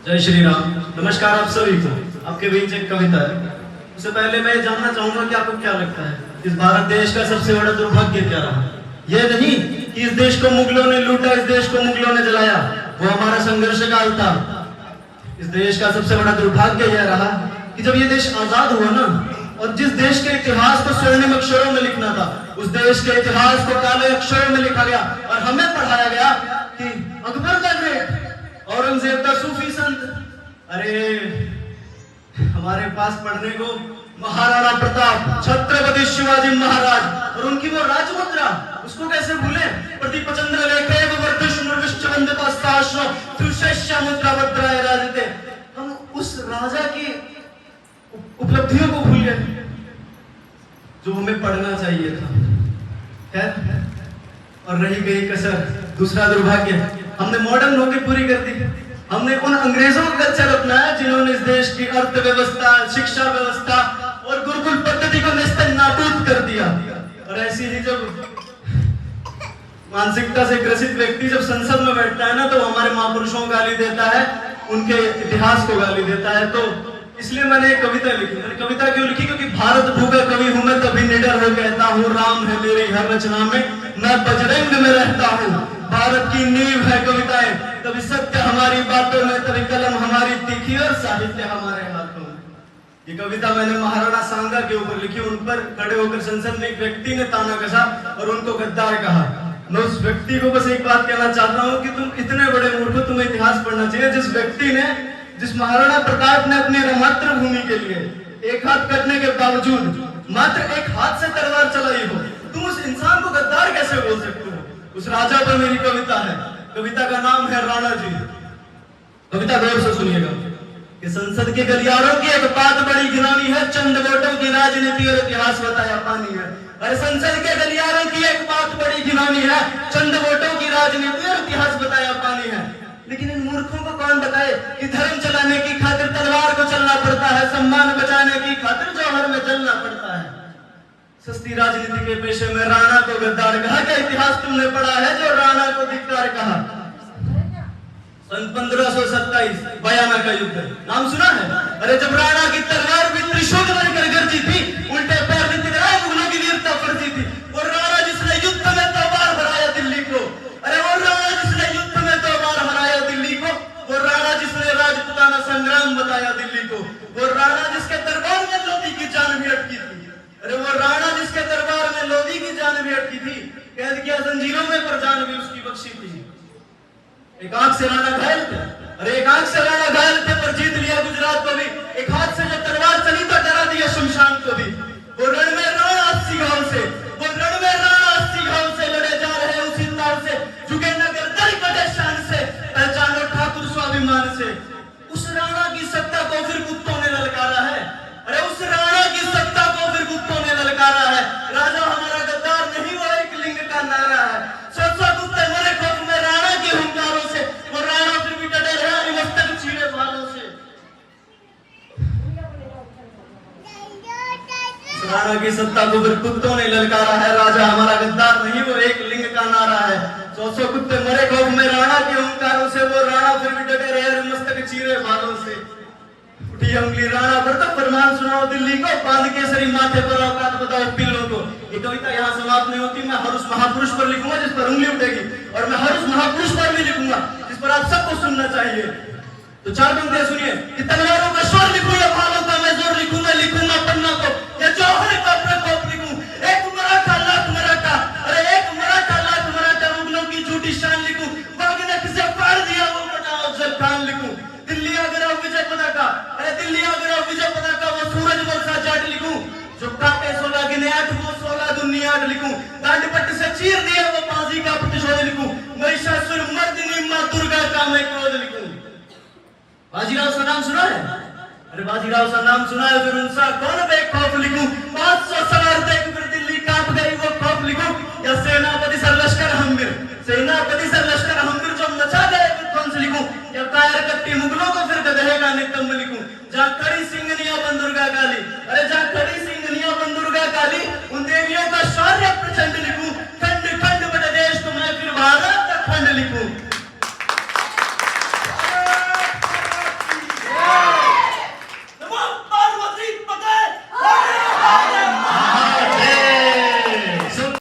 जय श्री राम। नमस्कार आप सभी को। आपके बीच एक कविता है। उससे पहले मैं जानना चाहूंगा कि आपको क्या लगता है इस भारत देश का सबसे बड़ा दुर्भाग्य क्या रहा? यह नहीं कि इस देश को मुगलों ने लूटा, इस देश को मुगलों ने जलाया, वो हमारा संघर्ष काल था। इस देश का सबसे बड़ा दुर्भाग्य यह रहा कि जब ये देश आजाद हुआ ना, और जिस देश के इतिहास को स्वर्णिम अक्षरों में लिखना था, उस देश के इतिहास को काले अक्षरों में लिखा गया और हमें पढ़ाया गया कि अकबर द ग्रेट, औरंगजेब का सूफी संत। अरे हमारे पास पढ़ने को महाराणा प्रताप, छत्रपति शिवाजी महाराज और उनकी वो राजमुद्रा, उसको कैसे भूले? प्रतिपचंद्र लेखे वर्धुष्णुर्विश्चवंदिता सहस्रो सुशेष्य मुद्रा भद्राय राजते। हम उस राजा की उपलब्धियों को भूल गए जो हमें पढ़ना चाहिए था। खैर, और रही गई कसर, दूसरा दुर्भाग्य, हमने मॉडर्न नौकरी पूरी कर दी। हमने उन अंग्रेजों का कल्चर अपनाया जिन्होंने इस देश की अर्थव्यवस्था, शिक्षा व्यवस्था और गुरुकुल पद्धति को नेस्तनाबूद कर दिया। और ऐसी ही जब मानसिकता से ग्रसित व्यक्ति जब संसद में बैठता है ना, तो हमारे महापुरुषों को गाली देता है, उनके इतिहास को गाली देता है। तो इसलिए मैंने एक कविता लिखी। मैंने कविता क्यों लिखी? क्योंकि भारत भूखा कवि हूं मैं, तभी निडर हो कहता हूँ राम है मेरी हर रचना में, मैं बजरंग में रहता हूँ। भारत की नींव है कविताएं, तभी सत्य हमारी बातों में, तभी कलम हमारी तीखी और साहित्य हमारे हाथों में। ये कविता मैंने महाराणा सांगा के ऊपर लिखी। उन पर खड़े होकर संसद में एक व्यक्ति ने ताना कसा और उनको गद्दार कहा। मैं उस व्यक्ति को बस एक बात कहना चाहता हूँ कि तुम इतने बड़े मूर्ख हो, तुम्हें इतिहास पढ़ना चाहिए। जिस व्यक्ति ने, जिस महाराणा प्रताप ने अपनी मातृभूमि के लिए एक हाथ कटने के बावजूद मात्र एक हाथ से तलवार चलाई हो, तुम उस इंसान को गद्दार कैसे बोल सकते हो? उस राजा पर मेरी कविता है। कविता का नाम है राणा जी। कविता गौर से सुनिएगा कि संसद के गलियारों की एक बात बड़ी घिनौनी है, चंद वोटों की राजनीति और इतिहास बताया पानी है। अरे संसद के गलियारों की एक बात बड़ी घिनौनी है, चंद वोटों की राजनीति और इतिहास बताया पानी है। लेकिन इन मूर्खों को कौन बताए कि धर्म चलाने की खातिर तलवार को चलना पड़ता है, सम्मान बचाने की खातिर जौहर में जलना पड़ता है। सस्ती राजनीति के पेशे में राणा को गद्दार कहा। क्या इतिहास तुमने पढ़ा है जो राणा को धिक्कार कहा? सन 1527 बयाना का युद्ध, नाम सुना है? अरे जब राणा की तलवार भी त्रिशूल बनकर गरजी थी, उल्टे पैर भी तिगड़ाए, मुगलों की वीरता फर्जी थी। वो राणा जिसने युद्ध में 2 बार हराया दिल्ली को, अरे वो राणा जिसने युद्ध में 2 बार हराया दिल्ली को, वो राणा जिसने राजपुताना संग्राम बताया दिल्ली को, वो राणा जिसके दरबार में लोधी की जान भी अटकी थी। अरे वो राणा जिसके दरबार में लोधी की जान भी अटकी थी, कैद किया जंजीरों में पर जान भी उसकी बख्शी थी। एक आंख से राणा घायल थे, अरे एक आंख से राणा घायल थे पर जीत लिया गुजरात को भी। एक हाथ से जब तलवार चली तो डरा दिया शमशान को भी। वो रण में राणा 80 गांव से, वो रण में राणा 80 गांव से लड़े जा रहे उसी तार से, झुके नगर दर कटे शान से, पहचानो ठाकुर स्वाभिमान से। उस राणा की सत्ता को फिर कुत्तों ने ललकारा है। अरे उस राणा की सत्ता को फिर कुत्तों ने ललकारा है। राजा हमारा गद्दार नहीं, वो एक लिंग का नारा है। सौ कुत्ते मरे खौफ में राणा के हुंकारों से, वो राणा फिर भी डटे रहे मस्तक छीने वालों से। राणा की सत्ता को फिर कुत्तों ने ललकारा है। राजा हमारा गद्दार नहीं, वो एक लिंग का नारा है। 100 कुत्ते मरे खौफ में राणा के हुंकारों से, वो राणा फिर भी डटे रहे मस्तक चीरे वालों से। उठी अंगली राणा पर तो फरमान सुनाओ दिल्ली को, बांध केसरी माथे पर औकात बताओ पिल्लों को। ये कविता यहाँ समाप्त नहीं होती। मैं हर उस महापुरुष पर लिखूंगा जिस पर उंगली उठेगी, और मैं हर उस महापुरुष पर भी लिखूंगा जिस पर आप सबको सुनना चाहिए। तो 4 पंक्तियां सुनिए कि तलवारों का स्वर लिखूं या भालों का मैं जोर लिखूं, मैं लिखूंगा पन्ना को या जौहर का प्रकोप लिखूं। एक मराठा लाख मराठा, अरे एक मराठा लाख मराठा, मुगलों की झूठी शान लिखूं। बागनक से फाड़ दिया वो बड़ा अफजल खान लिखूं। दिल्ली आगरा विजय पताका, अरे दिल्ली आगरा विजय पताका, वो सूरज वर्षा जाट लिखूं। जो काटे 16 गिने 8, वो 16 दूनी 8 लिखूं। दांडपट्टी से चीर दिया वो बाजी का प्रतिशोध लिखूं। महिषासुर मर्दिनी मां दुर्गा का मैं क्रोध लिखूं। बाजीराव का नाम सुना है? अरे बाजीराव का नाम सुना है, फिर उनसा कौन बेखौफ लिखूं। 500 सवार देख फिर दिल्ली कांप गई वो खौफ लिखूं। या सेनापति सर लश्कर हम्मीर, सेनापति सर लश्कर हम्मीर जो मचा गए विध्वंस लिखूं। या कायर कट्टी मुगलों को फिर गधे का निकम्म लिखूं। जहाँ खड़ी सिंगनिया बन दुर्गा काली, अरे जहाँ खड़ी सिंगनिया बन दुर्गा काली, उन देवियों का शौर्य प्रचंड लिखूं। खंड खंड बटे देश को मैं फिर भारत का खंड लिखूं।